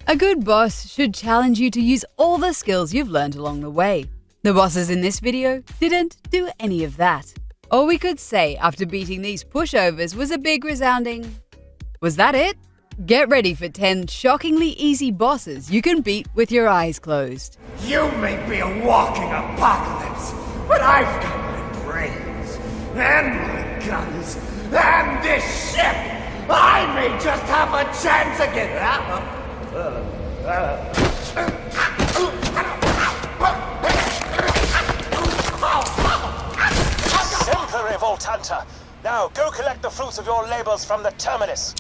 A good boss should challenge you to use all the skills you've learned along the way. The bosses in this video didn't do any of that. All we could say after beating these pushovers was a big resounding, "Was that it?" Get ready for 10 shockingly easy bosses you can beat with your eyes closed. You may be a walking apocalypse, but I've got my brains, and my guns, and this ship! I may just have a chance again! Simple, Revolt Hunter. Now go collect the fruits of your labors from the terminus.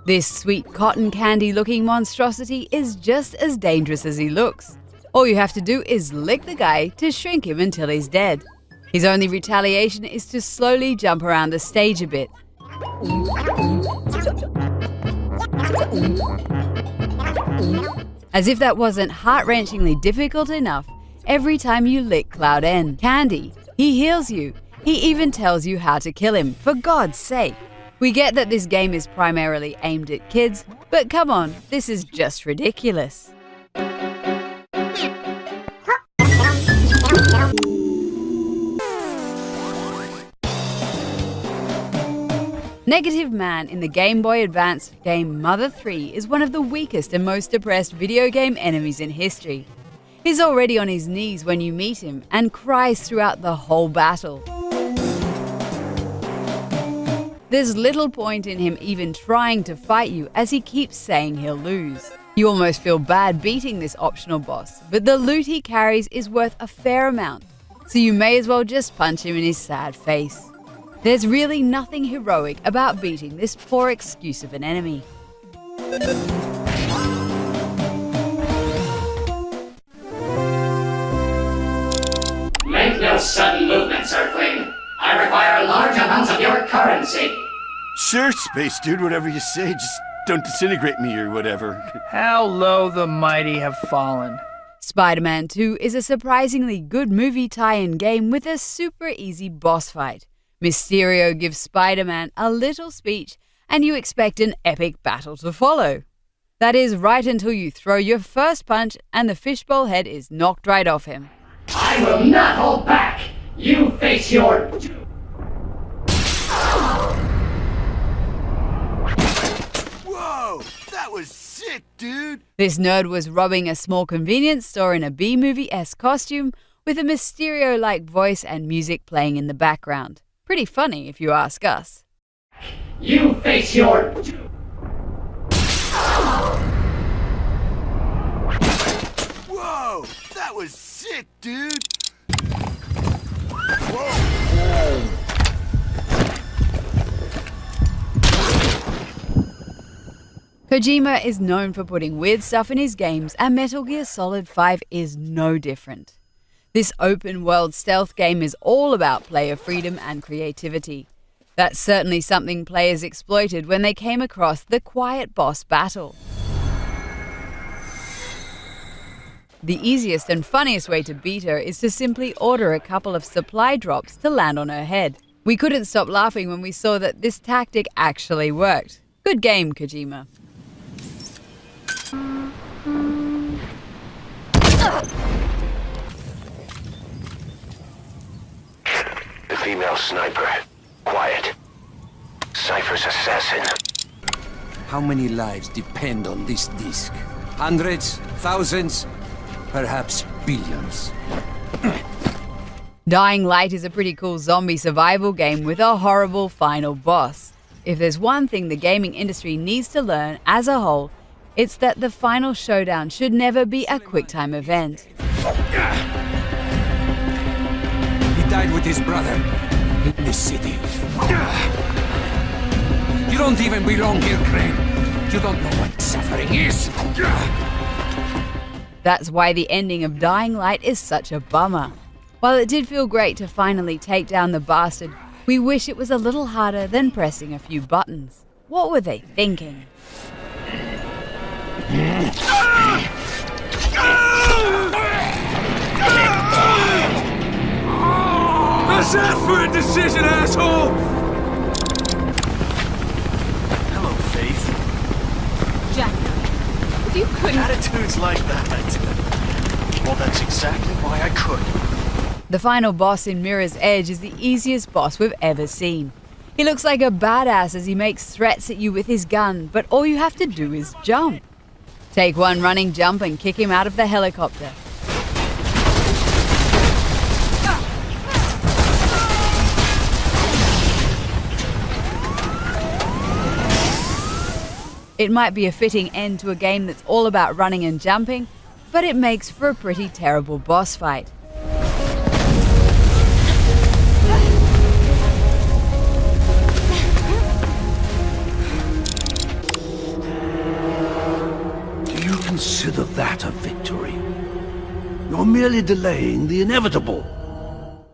This sweet cotton candy looking monstrosity is just as dangerous as he looks. All you have to do is lick the guy to shrink him until he's dead. His only retaliation is to slowly jump around the stage a bit. As if that wasn't heart-wrenchingly difficult enough, every time you lick Cloud N candy, he heals you. He even tells you how to kill him, for God's sake. We get that this game is primarily aimed at kids, but come on, this is just ridiculous. Negative Man in the Game Boy Advance game Mother 3 is one of the weakest and most depressed video game enemies in history. He's already on his knees when you meet him and cries throughout the whole battle. There's little point in him even trying to fight you as he keeps saying he'll lose. You almost feel bad beating this optional boss, but the loot he carries is worth a fair amount, so you may as well just punch him in his sad face. There's really nothing heroic about beating this poor excuse of an enemy. Make no sudden movements, Earthling. I require large amounts of your currency. Sure, Space Dude, whatever you say, just don't disintegrate me or whatever. How low the mighty have fallen. Spider-Man 2 is a surprisingly good movie tie-in game with a super easy boss fight. Mysterio gives Spider-Man a little speech and you expect an epic battle to follow. That is right until you throw your first punch and the fishbowl head is knocked right off him. I will not hold back! You face your doom! Whoa, that was sick, dude! This nerd was robbing a small convenience store in a B-movie-esque costume with a Mysterio-like voice and music playing in the background. Pretty funny if you ask us. You face your doom! Whoa, that was sick, dude! Kojima is known for putting weird stuff in his games, and Metal Gear Solid 5 is no different. This open-world stealth game is all about player freedom and creativity. That's certainly something players exploited when they came across the quiet boss battle. The easiest and funniest way to beat her is to simply order a couple of supply drops to land on her head. We couldn't stop laughing when we saw that this tactic actually worked. Good game, Kojima. The female sniper. Quiet. Cypher's assassin. How many lives depend on this disc? Hundreds? Thousands? Perhaps billions. Dying Light is a pretty cool zombie survival game with a horrible final boss. If there's one thing the gaming industry needs to learn as a whole, it's that the final showdown should never be a QuickTime event. He died with his brother in this city. You don't even belong here, Crane. You don't know what suffering is. That's why the ending of Dying Light is such a bummer. While it did feel great to finally take down the bastard, we wish it was a little harder than pressing a few buttons. What were they thinking? What's that for a decision, asshole? dudes like that. Well, that's exactly why I could. The final boss in Mirror's Edge is the easiest boss we've ever seen. He looks like a badass as he makes threats at you with his gun, but all you have to do is jump. Take one running jump and kick him out of the helicopter. It might be a fitting end to a game that's all about running and jumping, but it makes for a pretty terrible boss fight. Do you consider that a victory? You're merely delaying the inevitable.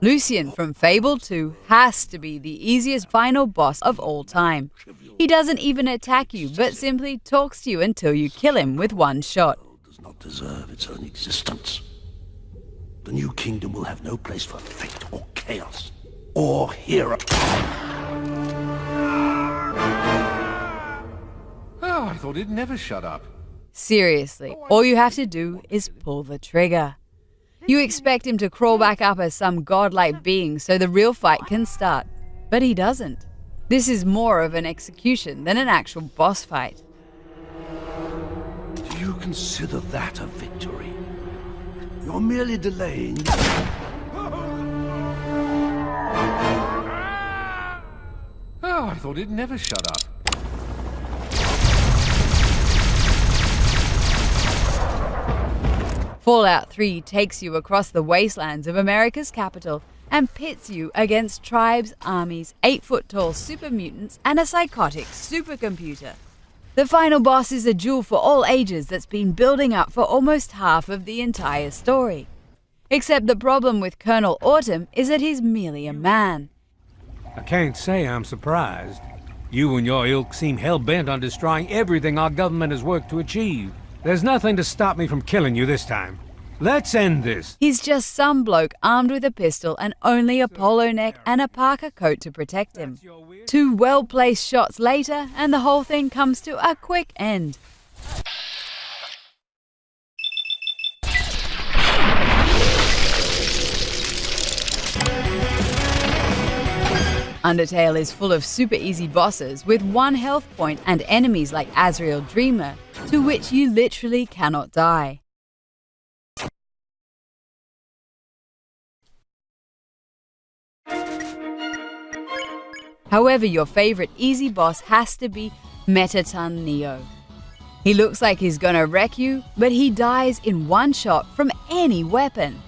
Lucien from Fable 2 has to be the easiest final boss of all time. He doesn't even attack you, but simply talks to you until you kill him with one shot. Does not deserve its own existence. The new kingdom will have no place for fate or chaos or hero. Oh, I thought it'd never shut up. Seriously, all you have to do is pull the trigger. You expect him to crawl back up as some godlike being so the real fight can start, but he doesn't. This is more of an execution than an actual boss fight. Do you consider that a victory? You're merely delaying. Oh, I thought it'd never shut up. Fallout 3 takes you across the wastelands of America's capital and pits you against tribes, armies, 8-foot-tall super mutants, and a psychotic supercomputer. The final boss is a jewel for all ages that's been building up for almost half of the entire story. Except the problem with Colonel Autumn is that he's merely a man. I can't say I'm surprised. You and your ilk seem hell-bent on destroying everything our government has worked to achieve. There's nothing to stop me from killing you this time. Let's end this. He's just some bloke armed with a pistol and only a polo neck and a parka coat to protect him. 2 well-placed shots later, and the whole thing comes to a quick end. Undertale is full of super easy bosses with 1 health point and enemies like Azrael Dreamer, to which you literally cannot die. However, your favorite easy boss has to be Metaton Neo. He looks like he's gonna wreck you, but he dies in 1 shot from any weapon.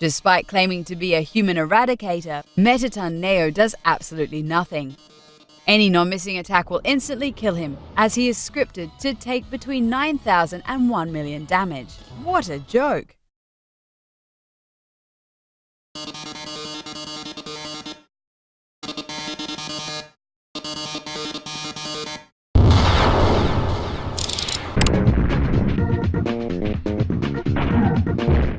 Despite claiming to be a human eradicator, Metaton Neo does absolutely nothing. Any non-missing attack will instantly kill him, as he is scripted to take between 9,000 and 1 million damage. What a joke!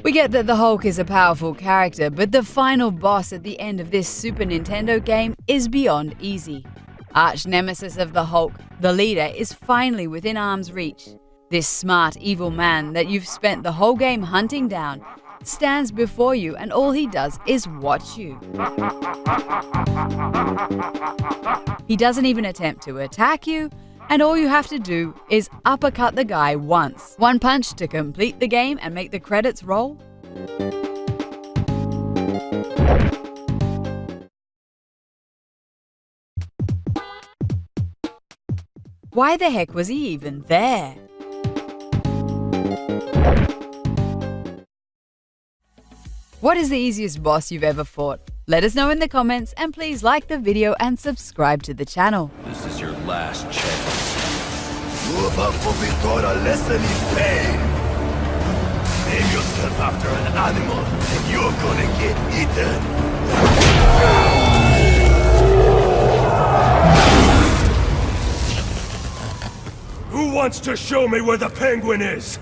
We get that the Hulk is a powerful character, but the final boss at the end of this Super Nintendo game is beyond easy. Arch nemesis of the Hulk, the leader, is finally within arm's reach. This smart, evil man that you've spent the whole game hunting down stands before you, and all he does is watch you. He doesn't even attempt to attack you, and all you have to do is uppercut the guy once. 1 punch to complete the game and make the credits roll. Why the heck was he even there? What is the easiest boss you've ever fought? Let us know in the comments, and please like the video and subscribe to the channel. This is your last chance. You're about to be taught a lesson in pain. Name yourself after an animal, and you're gonna get eaten. Who wants to show me where the penguin is?